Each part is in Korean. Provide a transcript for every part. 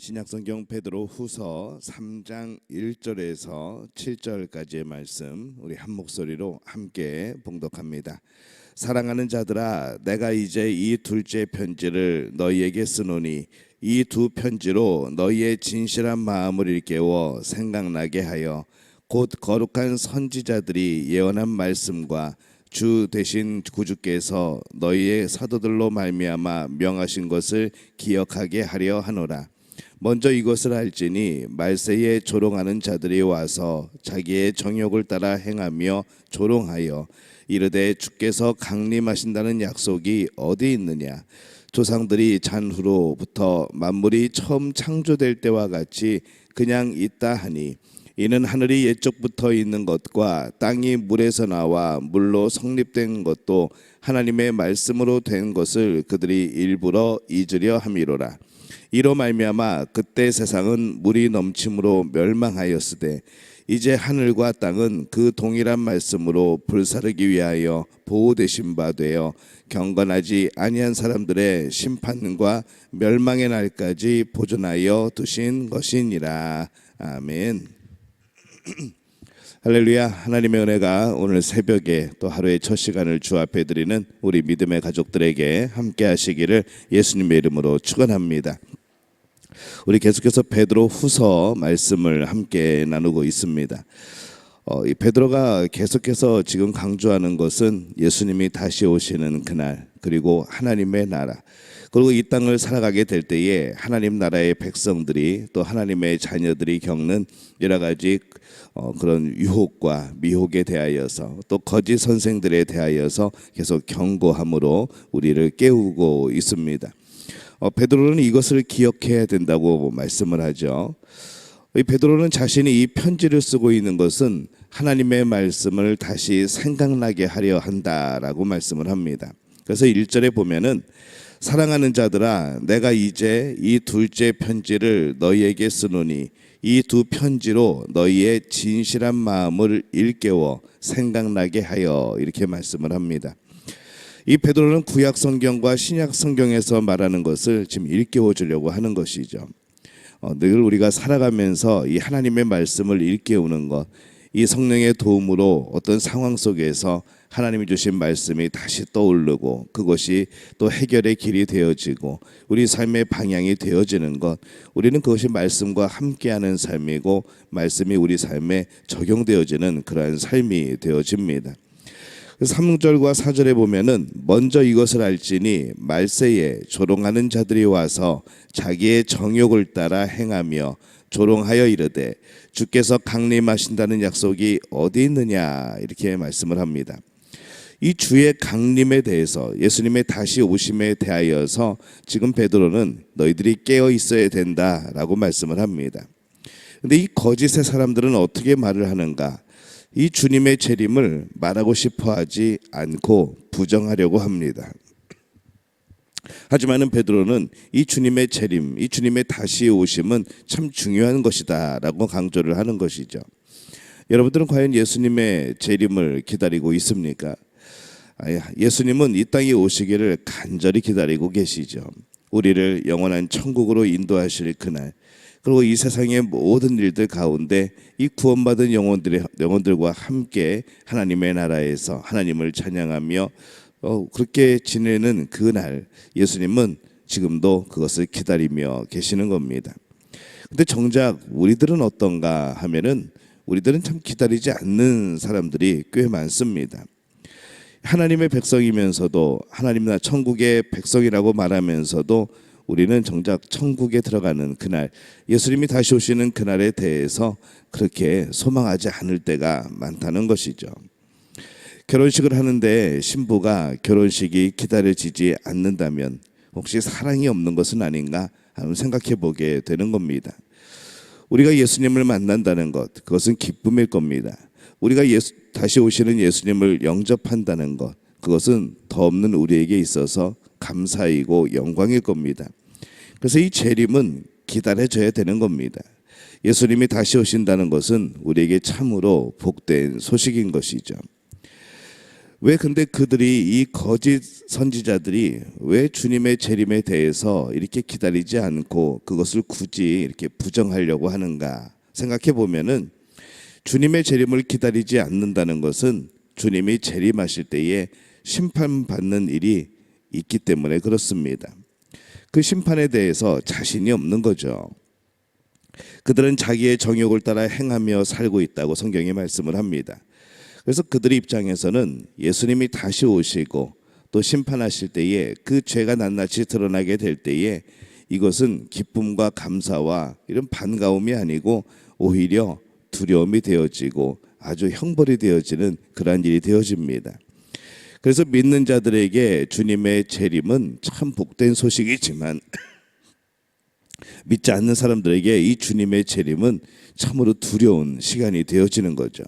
신약성경 베드로 후서 3장 1절에서 7절까지의 말씀 우리 한 목소리로 함께 봉독합니다. 사랑하는 자들아, 내가 이제 이 둘째 편지를 너희에게 쓰노니 이 두 편지로 너희의 진실한 마음을 일깨워 생각나게 하여 곧 거룩한 선지자들이 예언한 말씀과 주 되신 구주께서 너희의 사도들로 말미암아 명하신 것을 기억하게 하려 하노라. 먼저 이것을 알지니 말세에 조롱하는 자들이 와서 자기의 정욕을 따라 행하며 조롱하여 이르되 주께서 강림하신다는 약속이 어디 있느냐. 조상들이 잔후로부터 만물이 처음 창조될 때와 같이 그냥 있다 하니 이는 하늘이 옛적부터 있는 것과 땅이 물에서 나와 물로 성립된 것도 하나님의 말씀으로 된 것을 그들이 일부러 잊으려 함이로라. 이로 말미암아 그때 세상은 물이 넘침으로 멸망하였으되 이제 하늘과 땅은 그 동일한 말씀으로 불사르기 위하여 보호되신 바 되어 경건하지 아니한 사람들의 심판과 멸망의 날까지 보존하여 두신 것이니라. 아멘. 할렐루야. 하나님의 은혜가 오늘 새벽에 또 하루의 첫 시간을 주 앞에 드리는 우리 믿음의 가족들에게 함께 하시기를 예수님의 이름으로 축원합니다. 우리 계속해서 베드로 후서 말씀을 함께 나누고 있습니다. 이 베드로가 계속해서 지금 강조하는 것은 예수님이 다시 오시는 그날, 그리고 하나님의 나라, 그리고 이 땅을 살아가게 될 때에 하나님 나라의 백성들이 또 하나님의 자녀들이 겪는 여러 가지 그런 유혹과 미혹에 대하여서 또 거짓 선생들에 대하여서 계속 경고함으로 우리를 깨우고 있습니다. 베드로는 이것을 기억해야 된다고 말씀을 하죠. 이 베드로는 자신이 이 편지를 쓰고 있는 것은 하나님의 말씀을 다시 생각나게 하려 한다라고 말씀을 합니다. 그래서 1절에 보면은 사랑하는 자들아, 내가 이제 이 둘째 편지를 너희에게 쓰노니 이 두 편지로 너희의 진실한 마음을 일깨워 생각나게 하여, 이렇게 말씀을 합니다. 이 베드로는 구약 성경과 신약 성경에서 말하는 것을 지금 일깨워 주려고 하는 것이죠. 늘 우리가 살아가면서 이 하나님의 말씀을 일깨우는 것, 이 성령의 도움으로 어떤 상황 속에서 하나님이 주신 말씀이 다시 떠오르고 그것이 또 해결의 길이 되어지고 우리 삶의 방향이 되어지는 것, 우리는 그것이 말씀과 함께하는 삶이고 말씀이 우리 삶에 적용되어지는 그러한 삶이 되어집니다. 3절과 4절에 보면은 먼저 이것을 알지니 말세에 조롱하는 자들이 와서 자기의 정욕을 따라 행하며 조롱하여 이르되 주께서 강림하신다는 약속이 어디 있느냐, 이렇게 말씀을 합니다. 이 주의 강림에 대해서, 예수님의 다시 오심에 대하여서 지금 베드로는 너희들이 깨어 있어야 된다라고 말씀을 합니다. 그런데 이 거짓의 사람들은 어떻게 말을 하는가? 이 주님의 재림을 말하고 싶어 하지 않고 부정하려고 합니다. 하지만은 베드로는 이 주님의 재림, 이 주님의 다시 오심은 참 중요한 것이다 라고 강조를 하는 것이죠. 여러분들은 과연 예수님의 재림을 기다리고 있습니까? 예수님은 이 땅에 오시기를 간절히 기다리고 계시죠. 우리를 영원한 천국으로 인도하실 그날, 그리고 이 세상의 모든 일들 가운데 이 구원받은 영혼들과 함께 하나님의 나라에서 하나님을 찬양하며 그렇게 지내는 그날, 예수님은 지금도 그것을 기다리며 계시는 겁니다. 근데 정작 우리들은 어떤가 하면은 우리들은 참 기다리지 않는 사람들이 꽤 많습니다. 하나님의 백성이면서도, 하나님 나라 천국의 백성이라고 말하면서도 우리는 정작 천국에 들어가는 그날, 예수님이 다시 오시는 그날에 대해서 그렇게 소망하지 않을 때가 많다는 것이죠. 결혼식을 하는데 신부가 결혼식이 기다려지지 않는다면 혹시 사랑이 없는 것은 아닌가 하는 생각해 보게 되는 겁니다. 우리가 예수님을 만난다는 것, 그것은 기쁨일 겁니다. 우리가 다시 오시는 예수님을 영접한다는 것, 그것은 더 없는 우리에게 있어서 감사이고 영광일 겁니다. 그래서 이 재림은 기다려져야 되는 겁니다. 예수님이 다시 오신다는 것은 우리에게 참으로 복된 소식인 것이죠. 왜 근데 그들이 이 거짓 선지자들이 왜 주님의 재림에 대해서 이렇게 기다리지 않고 그것을 굳이 이렇게 부정하려고 하는가 생각해 보면은 주님의 재림을 기다리지 않는다는 것은 주님이 재림하실 때에 심판받는 일이 있기 때문에 그렇습니다. 그 심판에 대해서 자신이 없는 거죠. 그들은 자기의 정욕을 따라 행하며 살고 있다고 성경이 말씀을 합니다. 그래서 그들 입장에서는 예수님이 다시 오시고 또 심판하실 때에 그 죄가 낱낱이 드러나게 될 때에 이것은 기쁨과 감사와 이런 반가움이 아니고 오히려 두려움이 되어지고 아주 형벌이 되어지는 그러한 일이 되어집니다. 그래서 믿는 자들에게 주님의 재림은 참 복된 소식이지만 믿지 않는 사람들에게 이 주님의 재림은 참으로 두려운 시간이 되어지는 거죠.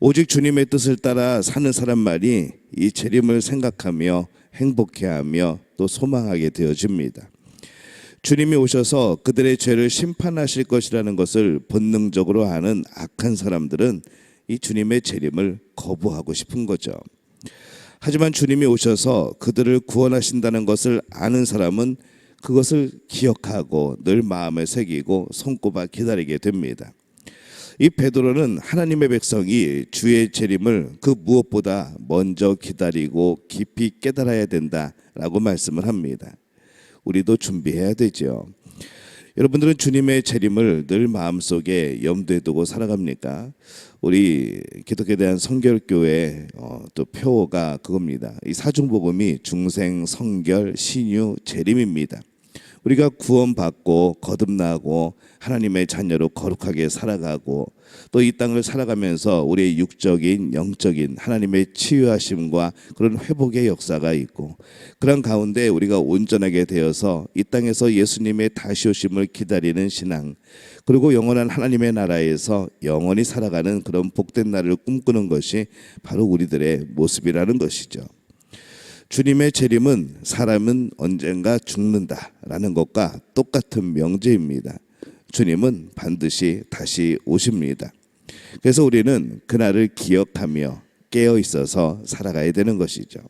오직 주님의 뜻을 따라 사는 사람만이 이 재림을 생각하며 행복해하며 또 소망하게 되어집니다. 주님이 오셔서 그들의 죄를 심판하실 것이라는 것을 본능적으로 아는 악한 사람들은 이 주님의 재림을 거부하고 싶은 거죠. 하지만 주님이 오셔서 그들을 구원하신다는 것을 아는 사람은 그것을 기억하고 늘 마음에 새기고 손꼽아 기다리게 됩니다. 이 베드로는 하나님의 백성이 주의 재림을 그 무엇보다 먼저 기다리고 깊이 깨달아야 된다라고 말씀을 합니다. 우리도 준비해야 되죠. 여러분들은 주님의 재림을 늘 마음속에 염두에 두고 살아갑니까? 우리 기독교에 대한 성결교회 또 표어가 그겁니다. 이 사중복음이 중생, 성결, 신유, 재림입니다. 우리가 구원받고 거듭나고 하나님의 자녀로 거룩하게 살아가고 또 이 땅을 살아가면서 우리의 육적인 영적인 하나님의 치유하심과 그런 회복의 역사가 있고 그런 가운데 우리가 온전하게 되어서 이 땅에서 예수님의 다시 오심을 기다리는 신앙 그리고 영원한 하나님의 나라에서 영원히 살아가는 그런 복된 날을 꿈꾸는 것이 바로 우리들의 모습이라는 것이죠. 주님의 재림은 사람은 언젠가 죽는다라는 것과 똑같은 명제입니다. 주님은 반드시 다시 오십니다. 그래서 우리는 그날을 기억하며 깨어 있어서 살아가야 되는 것이죠.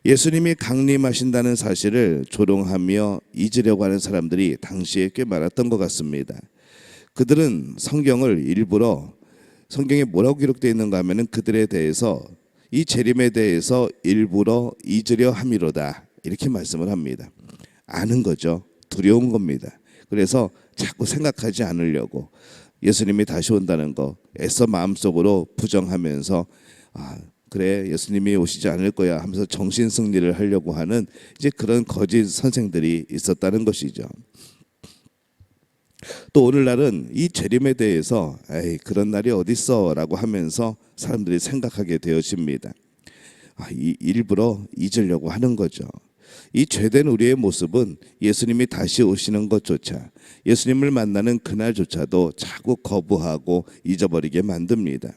예수님이 강림하신다는 사실을 조롱하며 잊으려고 하는 사람들이 당시에 꽤 많았던 것 같습니다. 그들은 성경을 일부러 성경에 뭐라고 기록되어 있는가 하면은 그들에 대해서 이 재림에 대해서 일부러 잊으려 함이로다 이렇게 말씀을 합니다. 아는 거죠. 두려운 겁니다. 그래서 자꾸 생각하지 않으려고 예수님이 다시 온다는 거 애써 마음속으로 부정하면서 그래 예수님이 오시지 않을 거야 하면서 정신승리를 하려고 하는 이제 그런 거짓 선생들이 있었다는 것이죠. 또 오늘날은 이 재림에 대해서 에이 그런 날이 어딨어 라고 하면서 사람들이 생각하게 되어집니다. 일부러 잊으려고 하는 거죠. 이 죄된 우리의 모습은 예수님이 다시 오시는 것조차 예수님을 만나는 그날조차도 자꾸 거부하고 잊어버리게 만듭니다.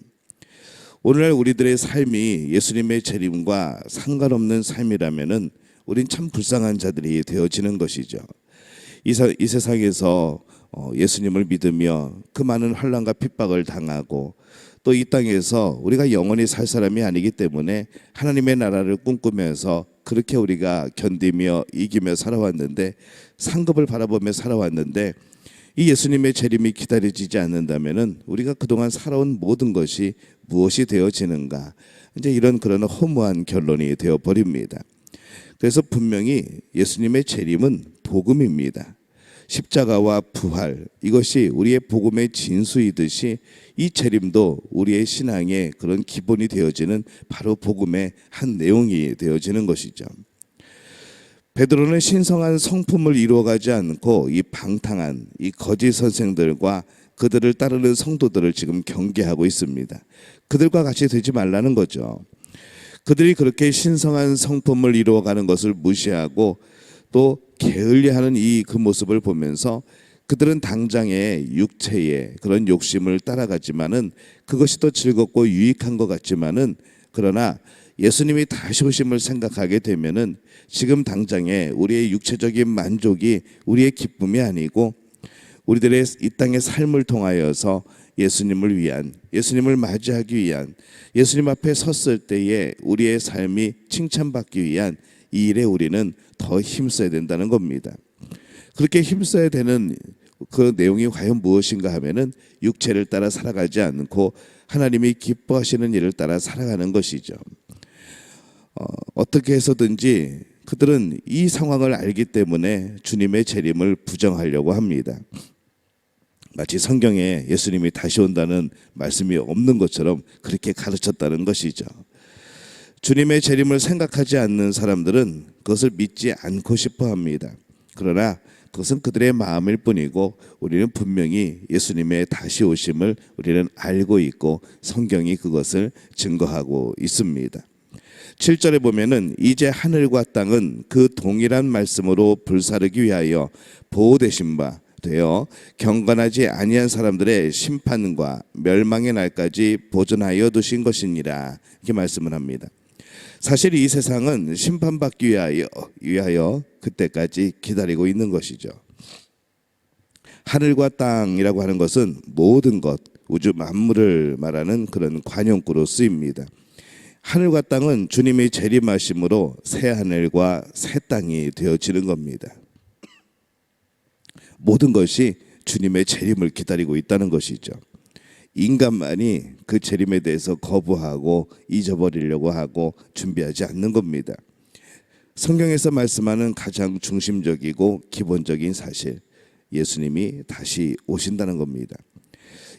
오늘날 우리들의 삶이 예수님의 재림과 상관없는 삶이라면은 우린 참 불쌍한 자들이 되어지는 것이죠. 이 세상에서 예수님을 믿으며 그 많은 환난과 핍박을 당하고 또 이 땅에서 우리가 영원히 살 사람이 아니기 때문에 하나님의 나라를 꿈꾸면서 그렇게 우리가 견디며 이기며 살아왔는데 상급을 바라보며 살아왔는데 이 예수님의 재림이 기다려지지 않는다면은 우리가 그동안 살아온 모든 것이 무엇이 되어지는가 이제 이런 그런 허무한 결론이 되어 버립니다. 그래서 분명히 예수님의 재림은 복음입니다. 십자가와 부활 이것이 우리의 복음의 진수이듯이 이 재림도 우리의 신앙의 그런 기본이 되어지는 바로 복음의 한 내용이 되어지는 것이죠. 베드로는 신성한 성품을 이루어가지 않고 이 방탕한 이 거짓 선생들과 그들을 따르는 성도들을 지금 경계하고 있습니다. 그들과 같이 되지 말라는 거죠. 그들이 그렇게 신성한 성품을 이루어가는 것을 무시하고 또 게을리하는 그 모습을 보면서 그들은 당장의 육체의 그런 욕심을 따라가지만은 그것이 더 즐겁고 유익한 것 같지만은 그러나 예수님이 다시 오심을 생각하게 되면은 지금 당장에 우리의 육체적인 만족이 우리의 기쁨이 아니고 우리들의 이 땅의 삶을 통하여서 예수님을 위한, 예수님을 맞이하기 위한, 예수님 앞에 섰을 때에 우리의 삶이 칭찬받기 위한 이 일에 우리는 더 힘써야 된다는 겁니다. 그렇게 힘써야 되는 그 내용이 과연 무엇인가 하면은 육체를 따라 살아가지 않고 하나님이 기뻐하시는 일을 따라 살아가는 것이죠. 어떻게 해서든지 그들은 이 상황을 알기 때문에 주님의 재림을 부정하려고 합니다. 마치 성경에 예수님이 다시 온다는 말씀이 없는 것처럼 그렇게 가르쳤다는 것이죠. 주님의 재림을 생각하지 않는 사람들은 그것을 믿지 않고 싶어 합니다. 그러나 그것은 그들의 마음일 뿐이고 우리는 분명히 예수님의 다시 오심을 우리는 알고 있고 성경이 그것을 증거하고 있습니다. 7절에 보면은 이제 하늘과 땅은 그 동일한 말씀으로 불사르기 위하여 보호되신 바 되어 경건하지 아니한 사람들의 심판과 멸망의 날까지 보존하여 두신 것이니라, 이렇게 말씀을 합니다. 사실 이 세상은 심판받기 위하여 그때까지 기다리고 있는 것이죠. 하늘과 땅이라고 하는 것은 모든 것, 우주 만물을 말하는 그런 관용구로 쓰입니다. 하늘과 땅은 주님이 재림하심으로 새 하늘과 새 땅이 되어지는 겁니다. 모든 것이 주님의 재림을 기다리고 있다는 것이죠. 인간만이 그 재림에 대해서 거부하고 잊어버리려고 하고 준비하지 않는 겁니다. 성경에서 말씀하는 가장 중심적이고 기본적인 사실, 예수님이 다시 오신다는 겁니다.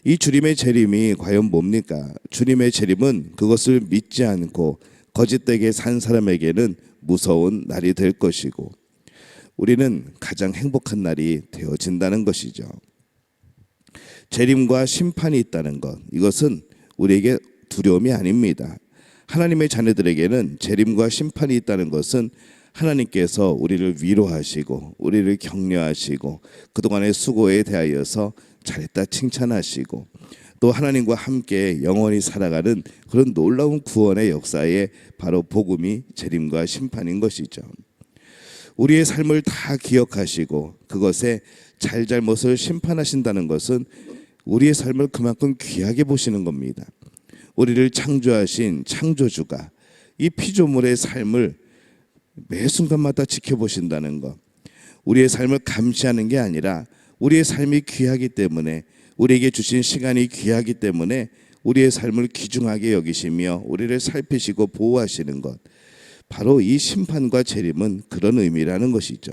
이 주님의 재림이 과연 뭡니까? 주님의 재림은 그것을 믿지 않고 거짓되게 산 사람에게는 무서운 날이 될 것이고 우리는 가장 행복한 날이 되어진다는 것이죠. 재림과 심판이 있다는 것, 이것은 우리에게 두려움이 아닙니다. 하나님의 자녀들에게는 재림과 심판이 있다는 것은 하나님께서 우리를 위로하시고 우리를 격려하시고 그동안의 수고에 대하여서 잘했다 칭찬하시고 또 하나님과 함께 영원히 살아가는 그런 놀라운 구원의 역사에 바로 복음이 재림과 심판인 것이죠. 우리의 삶을 다 기억하시고 그것에 잘잘못을 심판하신다는 것은 우리의 삶을 그만큼 귀하게 보시는 겁니다. 우리를 창조하신 창조주가 이 피조물의 삶을 매 순간마다 지켜보신다는 것, 우리의 삶을 감시하는 게 아니라 우리의 삶이 귀하기 때문에, 우리에게 주신 시간이 귀하기 때문에 우리의 삶을 귀중하게 여기시며 우리를 살피시고 보호하시는 것, 바로 이 심판과 재림은 그런 의미라는 것이죠.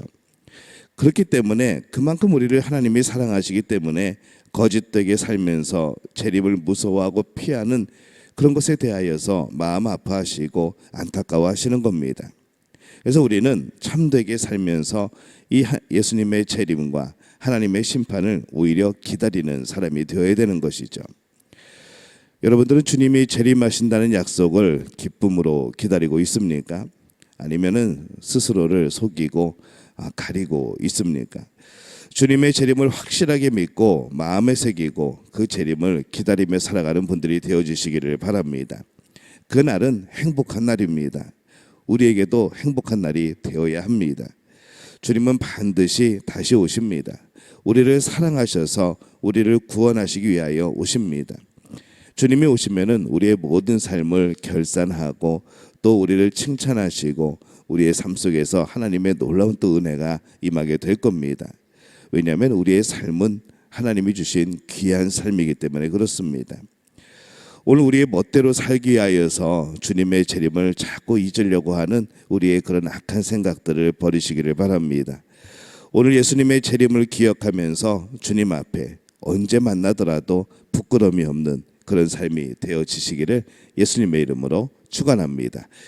그렇기 때문에 그만큼 우리를 하나님이 사랑하시기 때문에 거짓되게 살면서 재림을 무서워하고 피하는 그런 것에 대하여서 마음 아파하시고 안타까워하시는 겁니다. 그래서 우리는 참되게 살면서 이 예수님의 재림과 하나님의 심판을 오히려 기다리는 사람이 되어야 되는 것이죠. 여러분들은 주님이 재림하신다는 약속을 기쁨으로 기다리고 있습니까? 아니면은 스스로를 속이고 가리고 있습니까? 주님의 재림을 확실하게 믿고 마음에 새기고 그 재림을 기다리며 살아가는 분들이 되어주시기를 바랍니다. 그날은 행복한 날입니다. 우리에게도 행복한 날이 되어야 합니다. 주님은 반드시 다시 오십니다. 우리를 사랑하셔서 우리를 구원하시기 위하여 오십니다. 주님이 오시면은 우리의 모든 삶을 결산하고 또 우리를 칭찬하시고 우리의 삶 속에서 하나님의 놀라운 또 은혜가 임하게 될 겁니다. 왜냐하면 우리의 삶은 하나님이 주신 귀한 삶이기 때문에 그렇습니다. 오늘 우리의 멋대로 살기 위하여서 주님의 재림을 자꾸 잊으려고 하는 우리의 그런 악한 생각들을 버리시기를 바랍니다. 오늘 예수님의 재림을 기억하면서 주님 앞에 언제 만나더라도 부끄러움이 없는 그런 삶이 되어지시기를 예수님의 이름으로 축원합니다.